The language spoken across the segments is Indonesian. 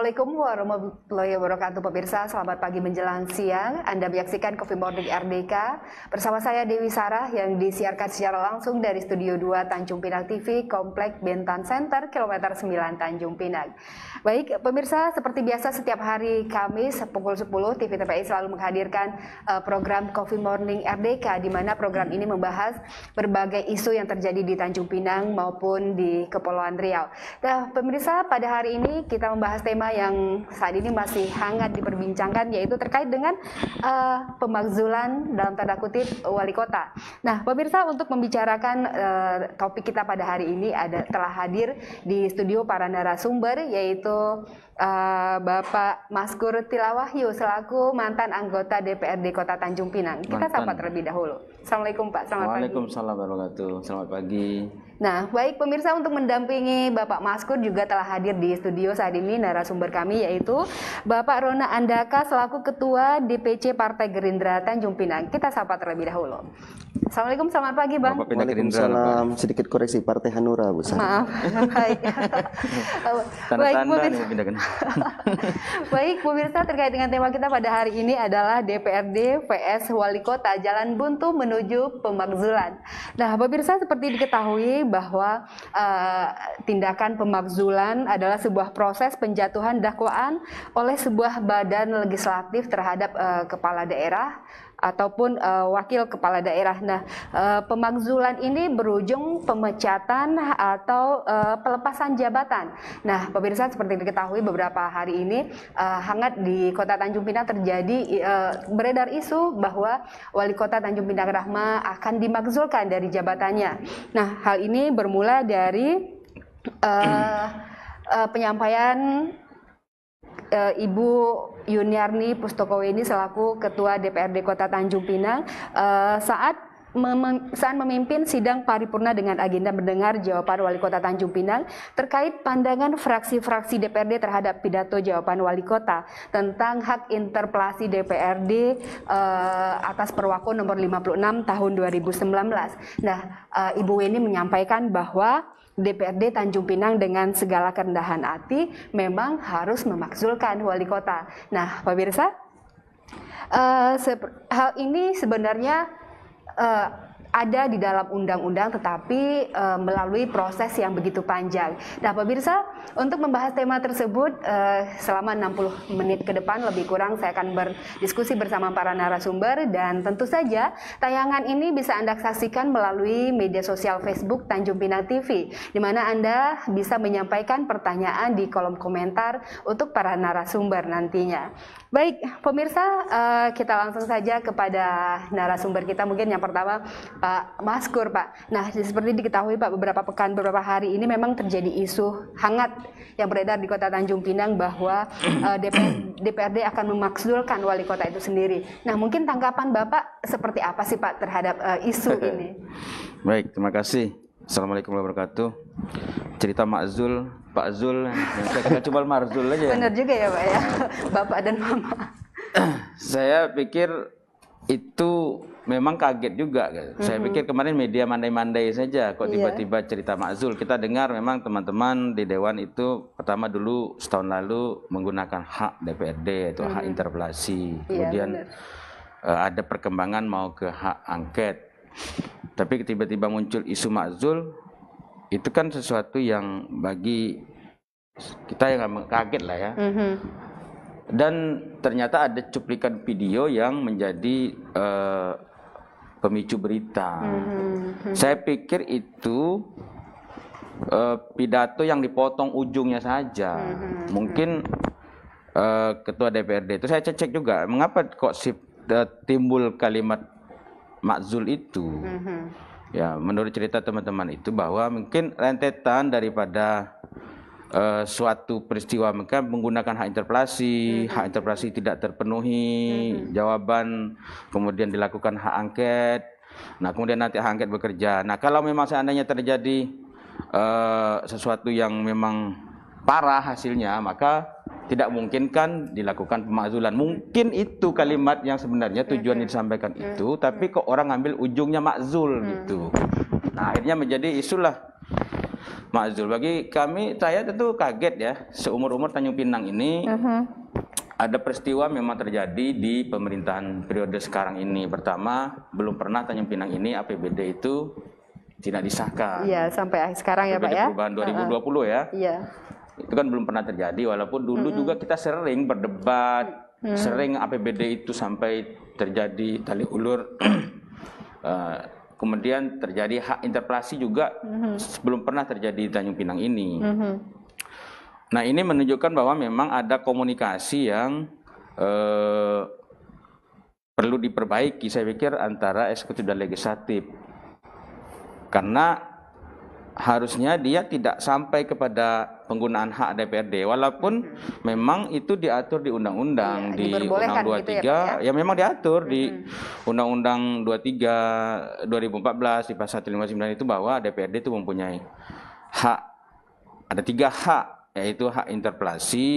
Assalamualaikum warahmatullahi wabarakatuh pemirsa, selamat pagi menjelang siang. Anda menyaksikan Coffee Morning RDK bersama saya Dewi Sarah yang disiarkan secara langsung dari Studio 2 Tanjung Pinang TV, Komplek Bentan Center, Kilometer 9 Tanjung Pinang. Baik pemirsa, seperti biasa setiap hari Kamis pukul 10 TV TPI selalu menghadirkan program Coffee Morning RDK, di mana program ini membahas berbagai isu yang terjadi di Tanjung Pinang maupun di Kepulauan Riau. Nah pemirsa, pada hari ini kita membahas tema yang saat ini masih hangat diperbincangkan, yaitu terkait dengan pemakzulan dalam tanda kutip wali kota. Nah pemirsa, untuk membicarakan topik kita pada hari ini telah hadir di studio para narasumber, yaitu Bapak Maskur Tilawahyu selaku mantan anggota DPRD Kota Tanjung Pinang. Kita sapa terlebih dahulu. Assalamualaikum Pak, selamat pagi. Waalaikumsalam warahmatullahi wabarakatuh. Selamat pagi. Nah, baik pemirsa, untuk mendampingi Bapak Maskur juga telah hadir di studio saat ini narasumber kami, yaitu Bapak Rona Andaka selaku Ketua DPC Partai Gerindra Tanjung Pinang. Kita sapa terlebih dahulu. Assalamualaikum, selamat pagi Bang. Waalaikumsalam. Sedikit koreksi, Partai Hanura, Bu. Maaf. Baik. Baik pemirsa. Baik pemirsa, terkait dengan tema kita pada hari ini adalah DPRD vs Wali Kota, jalan buntu menuju pemakzulan. Nah pemirsa, seperti diketahui bahwa tindakan pemakzulan adalah sebuah proses penjatuhan dakwaan oleh sebuah badan legislatif terhadap kepala daerah ataupun wakil kepala daerah. Nah, pemakzulan ini berujung pemecatan atau pelepasan jabatan. Nah, pemirsa, seperti diketahui beberapa hari ini hangat di Kota Tanjung Pinang terjadi beredar isu bahwa Wali Kota Tanjung Pinang Rahma akan dimakzulkan dari jabatannya. Nah, hal ini bermula dari penyampaian Ibu Yuniarni Pustokoweni selaku Ketua DPRD Kota Tanjung Pinang saat memimpin sidang paripurna dengan agenda mendengar jawaban Wali Kota Tanjung Pinang terkait pandangan fraksi-fraksi DPRD terhadap pidato jawaban Wali Kota tentang hak interpelasi DPRD atas Perwako nomor 56 tahun 2019. Nah, Ibu Weni menyampaikan bahwa DPRD Tanjung Pinang dengan segala kerendahan hati memang harus memakzulkan wali kota. Nah, pemirsa, hal ini sebenarnya ada di dalam undang-undang, tetapi melalui proses yang begitu panjang. Nah pemirsa, untuk membahas tema tersebut selama 60 menit ke depan lebih kurang saya akan berdiskusi bersama para narasumber, dan tentu saja tayangan ini bisa Anda saksikan melalui media sosial Facebook Tanjung Pinang TV, di mana Anda bisa menyampaikan pertanyaan di kolom komentar untuk para narasumber nantinya. Baik pemirsa, kita langsung saja kepada narasumber kita. Mungkin yang pertama Pak Maskur, Pak. Nah, seperti diketahui Pak, beberapa hari ini memang terjadi isu hangat yang beredar di Kota Tanjung Pinang bahwa DPRD akan memakzulkan wali kota itu sendiri. Nah, mungkin tanggapan Bapak seperti apa sih Pak terhadap isu ini? Baik, terima kasih. Assalamualaikum warahmatullahi wabarakatuh. Cerita makzul, Pak Zul, kita coba marzul aja. Benar juga ya Pak ya, Bapak dan Mama. Saya pikir itu memang kaget juga. Saya pikir kemarin media mandai-mandai saja, kok tiba-tiba cerita makzul. Kita dengar memang teman-teman di Dewan itu pertama dulu setahun lalu menggunakan hak DPRD atau hak interpelasi. Kemudian ada perkembangan mau ke hak angket. Tapi tiba-tiba muncul isu makzul, itu kan sesuatu yang bagi kita yang kaget lah ya. Dan ternyata ada cuplikan video yang menjadi pemicu berita. Saya pikir itu pidato yang dipotong ujungnya saja. Mungkin Ketua DPRD itu saya cek juga, mengapa kok timbul kalimat makzul itu. Ya, menurut cerita teman-teman itu bahwa mungkin rentetan daripada suatu peristiwa, mereka menggunakan hak interpelasi tidak terpenuhi jawaban, kemudian dilakukan hak angket. Nah, kemudian nanti hak angket bekerja. Nah, kalau memang seandainya terjadi sesuatu yang memang parah hasilnya, maka tidak mungkin kan dilakukan pemakzulan. Mungkin itu kalimat yang sebenarnya tujuan yang disampaikan itu, tapi kok orang ambil ujungnya makzul gitu. Nah, akhirnya menjadi isulah makzul. Bagi kami, saya tentu kaget ya, seumur-umur Tanjung Pinang ini ada peristiwa memang terjadi di pemerintahan periode sekarang ini. Pertama, belum pernah Tanjung Pinang ini APBD itu tidak disahkan. Iya, sampai sekarang ya Pak ya. Perubahan 2020 ya. Iya. Itu kan belum pernah terjadi, walaupun dulu juga kita sering berdebat, sering APBD itu sampai terjadi tali ulur. Kemudian terjadi hak interpelasi juga belum pernah terjadi di Tanjung Pinang ini. Nah, ini menunjukkan bahwa memang ada komunikasi yang perlu diperbaiki, saya pikir, antara eksekutif dan legislatif. Karena harusnya dia tidak sampai kepada penggunaan hak DPRD, walaupun memang itu diatur di undang-undang, di Undang-Undang 23, gitu ya, memang diatur di Undang-Undang 23 2014 di pasal 159 itu bahwa DPRD itu mempunyai hak, ada 3 hak, yaitu hak interpelasi,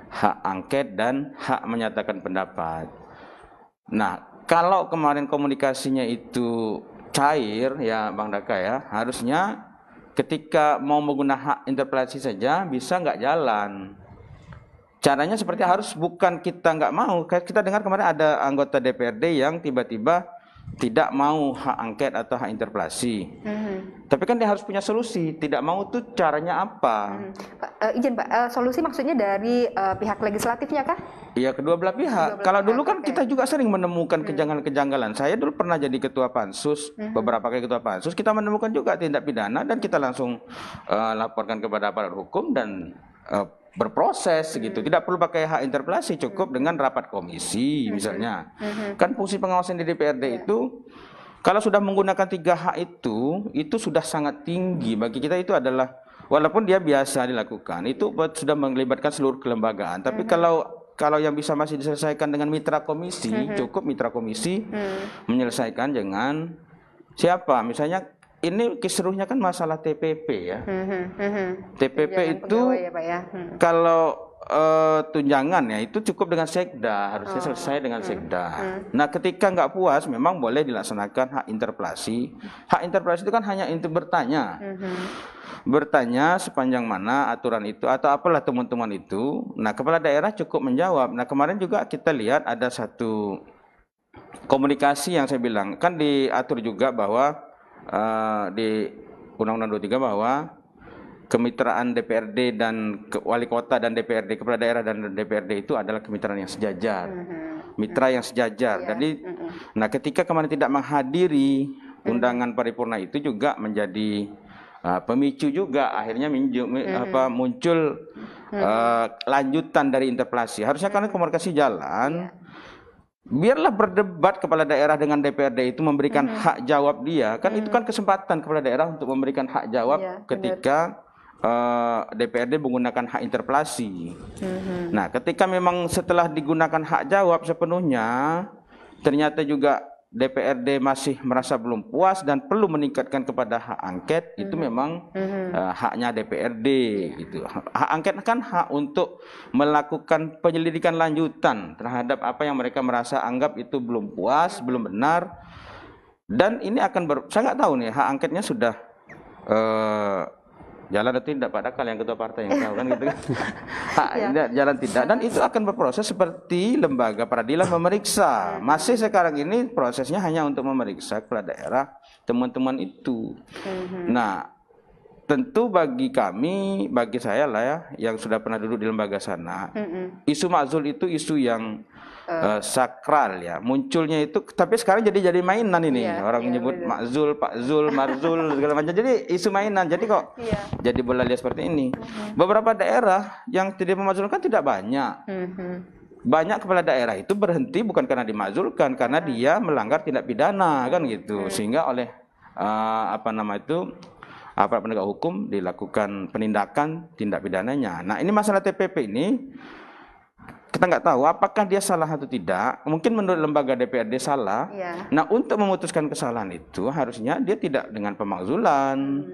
hak angket, dan hak menyatakan pendapat. Nah, kalau kemarin komunikasinya itu cair ya Bang Daka ya, harusnya ketika mau menggunakan hak interpelasi saja bisa nggak jalan. Caranya seperti harus bukan kita nggak mau. Kita dengar kemarin ada anggota DPRD yang tiba-tiba tidak mau hak angket atau hak interpelasi. Tapi kan dia harus punya solusi. Tidak mau tuh caranya apa? Izin Pak, solusi maksudnya dari pihak legislatifnya kah? Iya, kedua belah pihak. Kalau dulu kan kita juga sering menemukan kejanggalan-kejanggalan. Saya dulu pernah jadi ketua pansus, beberapa kali ketua pansus. Kita menemukan juga tindak pidana dan kita langsung laporkan kepada aparat hukum dan berproses gitu. Tidak perlu pakai hak interpelasi, cukup dengan rapat komisi misalnya. Kan fungsi pengawasan di DPRD itu kalau sudah menggunakan 3 hak itu sudah sangat tinggi. Bagi kita itu adalah, walaupun dia biasa dilakukan, itu sudah melibatkan seluruh kelembagaan. Tapi kalau yang bisa masih diselesaikan dengan mitra komisi, cukup mitra komisi menyelesaikan dengan siapa? Misalnya ini kisruhnya kan masalah TPP ya. TPP itu ya, Pak, ya. Kalau tunjangan ya itu cukup dengan sekda, harusnya selesai dengan sekda. Nah, ketika nggak puas memang boleh dilaksanakan hak interpelasi. Hak interpelasi itu kan hanya untuk bertanya. Bertanya sepanjang mana aturan itu atau apalah teman-teman itu. Nah, kepala daerah cukup menjawab. Nah, kemarin juga kita lihat ada satu komunikasi yang saya bilang kan diatur juga bahwa di Undang-Undang 23 bahwa kemitraan DPRD dan wali kota dan DPRD, kepala daerah dan DPRD itu adalah kemitraan yang sejajar, mitra yang sejajar. Jadi, nah ketika kemarin tidak menghadiri undangan paripurna itu juga menjadi pemicu juga akhirnya muncul lanjutan dari interpelasi. Harusnya karena komunikasi jalan. Biarlah berdebat kepala daerah dengan DPRD itu memberikan hak jawab dia. Kan itu kan kesempatan kepala daerah untuk memberikan hak jawab ketika DPRD menggunakan hak interpelasi. Nah, ketika memang setelah digunakan hak jawab sepenuhnya, ternyata juga DPRD masih merasa belum puas dan perlu meningkatkan kepada hak angket, itu memang haknya DPRD gitu. Hak angket kan hak untuk melakukan penyelidikan lanjutan terhadap apa yang mereka merasa anggap itu belum puas, belum benar. Dan ini akan saya nggak tahu nih hak angketnya sudah jalan atau tidak, Pak Dakal yang ketua partai yang tahu kan gitu kan. Jalan tidak, dan itu akan berproses seperti lembaga peradilan memeriksa. Masih sekarang ini prosesnya hanya untuk memeriksa kepala daerah teman-teman itu. Nah, tentu bagi kami, bagi saya lah ya yang sudah pernah duduk di lembaga sana, isu makzul itu isu yang sakral ya, munculnya itu, tapi sekarang jadi mainan ini, orang menyebut makzul, Pak Zul, Marzul segala macam, jadi isu mainan, jadi kok jadi bola liar seperti ini. Beberapa daerah yang tidak memakzulkan tidak banyak. Banyak kepala daerah itu berhenti bukan karena dimakzulkan, karena dia melanggar tindak pidana kan gitu, sehingga oleh aparat penegak hukum dilakukan penindakan tindak pidananya. Nah, ini masalah TPP ini kita nggak tahu apakah dia salah atau tidak. Mungkin menurut lembaga DPRD salah. Nah, untuk memutuskan kesalahan itu harusnya dia tidak dengan pemakzulan.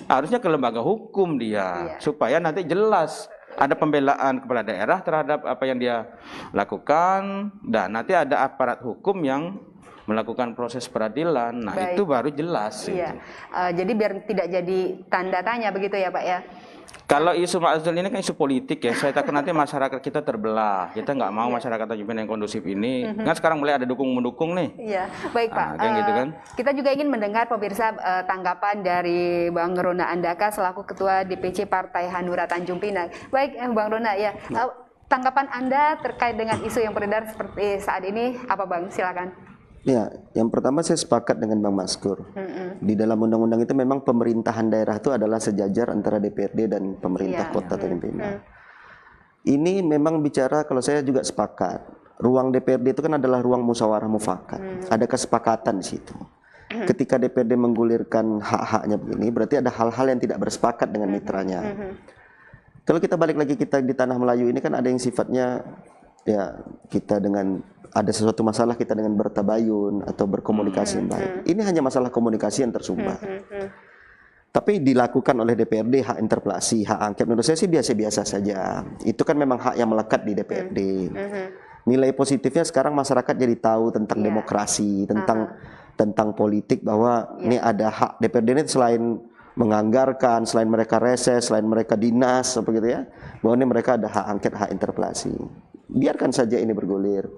Harusnya ke lembaga hukum dia supaya nanti jelas ada pembelaan kepala daerah terhadap apa yang dia lakukan, dan nanti ada aparat hukum yang melakukan proses peradilan. Nah, Baik. itu baru jelas. Iya. Jadi biar tidak jadi tanda tanya begitu ya Pak ya. Kalau isu Mak Zul ini kan isu politik ya, saya takut nanti masyarakat kita terbelah. Kita nggak mau masyarakat Tanjung Pinang yang kondusif ini. Kan sekarang mulai ada dukung-mendukung nih. Iya, baik Pak. Kan gitu kan. Kita juga ingin mendengar pemirsa tanggapan dari Bang Rona Andaka selaku Ketua DPC Partai Hanura Tanjung Pinang. Baik, Bang Rona ya. Tanggapan Anda terkait dengan isu yang beredar seperti saat ini apa Bang? Silakan. Ya, yang pertama saya sepakat dengan Bang Maskur. Di dalam undang-undang itu memang pemerintahan daerah itu adalah sejajar antara DPRD dan pemerintah kota Tanjung Pinang. Ini memang bicara, kalau saya juga sepakat, ruang DPRD itu kan adalah ruang musyawarah mufakat. Ada kesepakatan di situ. Ketika DPRD menggulirkan hak-haknya begini, berarti ada hal-hal yang tidak bersepakat dengan mitranya. Kalau kita balik lagi, kita di tanah Melayu ini kan ada yang sifatnya ya kita dengan ada sesuatu masalah kita dengan bertabayun atau berkomunikasi yang baik. Ini hanya masalah komunikasi yang tersumbat. Tapi dilakukan oleh DPRD hak interpelasi, hak angket, menurut saya sih biasa-biasa saja. Itu kan memang hak yang melekat di DPRD. Nilai positifnya sekarang masyarakat jadi tahu tentang demokrasi, tentang politik, bahwa ini ada hak DPRD ini selain menganggarkan, selain mereka reses, selain mereka dinas, begitu ya, bahwa ini mereka ada hak angket, hak interpelasi. Biarkan saja ini bergulir.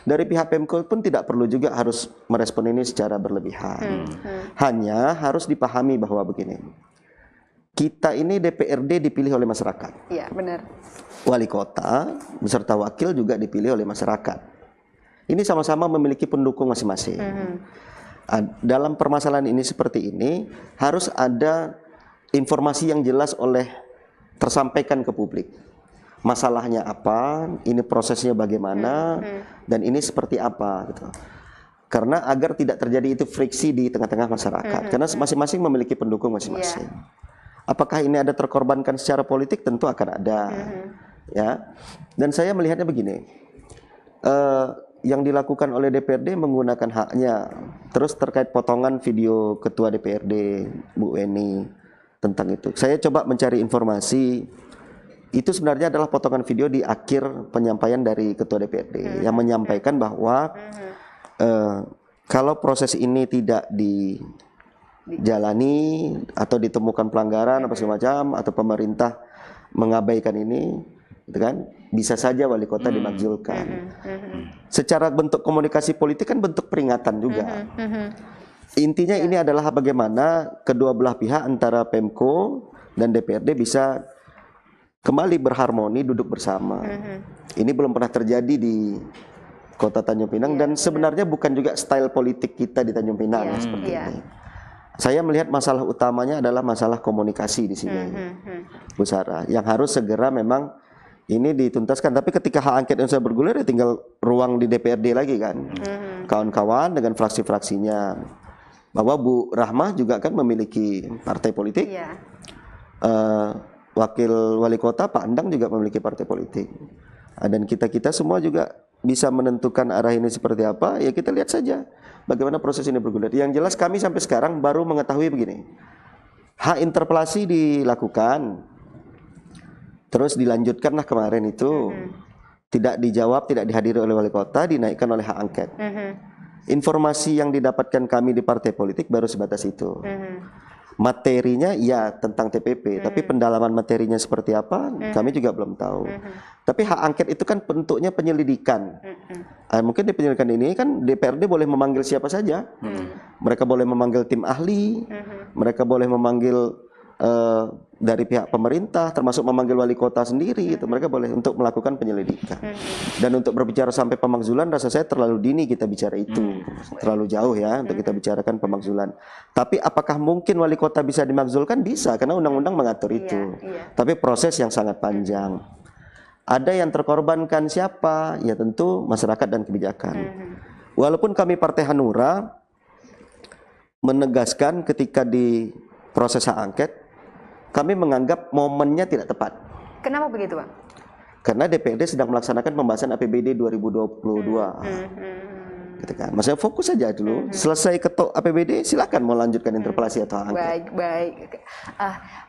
Dari pihak Pemko pun tidak perlu juga harus merespon ini secara berlebihan. Hanya harus dipahami bahwa begini, kita ini DPRD dipilih oleh masyarakat. Iya, benar. Wali kota beserta wakil juga dipilih oleh masyarakat. Ini sama-sama memiliki pendukung masing-masing. Dalam permasalahan ini seperti ini harus ada informasi yang jelas tersampaikan ke publik. Masalahnya apa, ini prosesnya bagaimana, dan ini seperti apa gitu. Karena agar tidak terjadi itu friksi di tengah-tengah masyarakat. Karena masing-masing memiliki pendukung masing-masing. Apakah ini ada terkorbankan secara politik? Tentu akan ada. Ya. Dan saya melihatnya begini. Yang dilakukan oleh DPRD menggunakan haknya. Terus terkait potongan video Ketua DPRD Bu Eni tentang itu. Saya coba mencari informasi. Itu sebenarnya adalah potongan video di akhir penyampaian dari Ketua DPRD yang menyampaikan bahwa kalau proses ini tidak dijalani atau ditemukan pelanggaran apa segala macam, atau pemerintah mengabaikan ini, gitu kan, bisa saja wali kota dimakzulkan. Secara bentuk komunikasi politik kan bentuk peringatan juga. Intinya ini adalah bagaimana kedua belah pihak antara Pemko dan DPRD bisa kembali berharmoni, duduk bersama. Ini belum pernah terjadi di Kota Tanjung Pinang, dan sebenarnya bukan juga style politik kita di Tanjung Pinang seperti ini. Saya melihat masalah utamanya adalah masalah komunikasi di sini, Bu Sarah, yang harus segera memang ini dituntaskan. Tapi ketika hak angket yang sudah bergulir, ya tinggal ruang di DPRD lagi kan, kawan-kawan dengan fraksi-fraksinya. Bahwa Bu Rahmah juga kan memiliki partai politik. Wakil wali kota Pak Endang juga memiliki partai politik. Dan kita semua juga bisa menentukan arah ini seperti apa. Ya kita lihat saja bagaimana proses ini bergulir. Yang jelas kami sampai sekarang baru mengetahui begini. Hak interpelasi dilakukan, terus dilanjutkanlah kemarin itu. Tidak dijawab, tidak dihadiri oleh wali kota, dinaikkan oleh hak angket. Informasi yang didapatkan kami di partai politik baru sebatas itu. Materinya ya tentang TPP, tapi pendalaman materinya seperti apa kami juga belum tahu. Tapi hak angket itu kan bentuknya penyelidikan. Mungkin di penyelidikan ini kan DPRD boleh memanggil siapa saja. Mereka boleh memanggil tim ahli, mereka boleh memanggil dari pihak pemerintah, termasuk memanggil wali kota sendiri. Itu mereka boleh untuk melakukan penyelidikan. Dan untuk berbicara sampai pemakzulan, rasa saya terlalu dini kita bicara itu, terlalu jauh ya untuk kita bicarakan pemakzulan. Tapi apakah mungkin wali kota bisa dimakzulkan? Bisa, karena undang-undang mengatur itu. Tapi proses yang sangat panjang. Ada yang terkorbankan siapa? Ya tentu masyarakat dan kebijakan. Walaupun kami Partai Hanura menegaskan ketika di proses hak angket, kami menganggap momennya tidak tepat. Kenapa begitu, Pak? Karena DPRD sedang melaksanakan pembahasan APBD 2022. gitu kan. Maksudnya fokus saja dulu. Selesai ketok APBD, silakan mau lanjutkan interpelasi atau angket. Baik.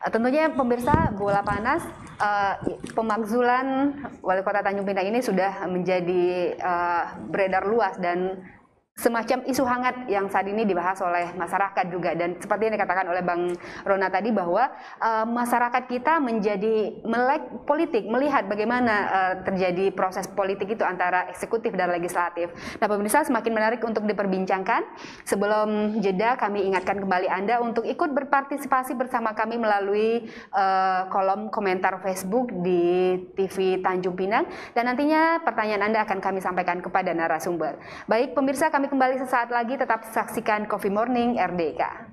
Tentunya pemirsa, bola panas, pemakzulan Wali Kota Tanjung Pinang ini sudah menjadi beredar luas dan semacam isu hangat yang saat ini dibahas oleh masyarakat juga, dan seperti yang dikatakan oleh Bang Rona tadi bahwa masyarakat kita menjadi melek politik, melihat bagaimana terjadi proses politik itu antara eksekutif dan legislatif. Nah pemirsa, semakin menarik untuk diperbincangkan. Sebelum jeda, kami ingatkan kembali Anda untuk ikut berpartisipasi bersama kami melalui kolom komentar Facebook di TV Tanjung Pinang, dan nantinya pertanyaan Anda akan kami sampaikan kepada narasumber. Baik pemirsa, kami kembali sesaat lagi, tetap saksikan Coffee Morning RDK.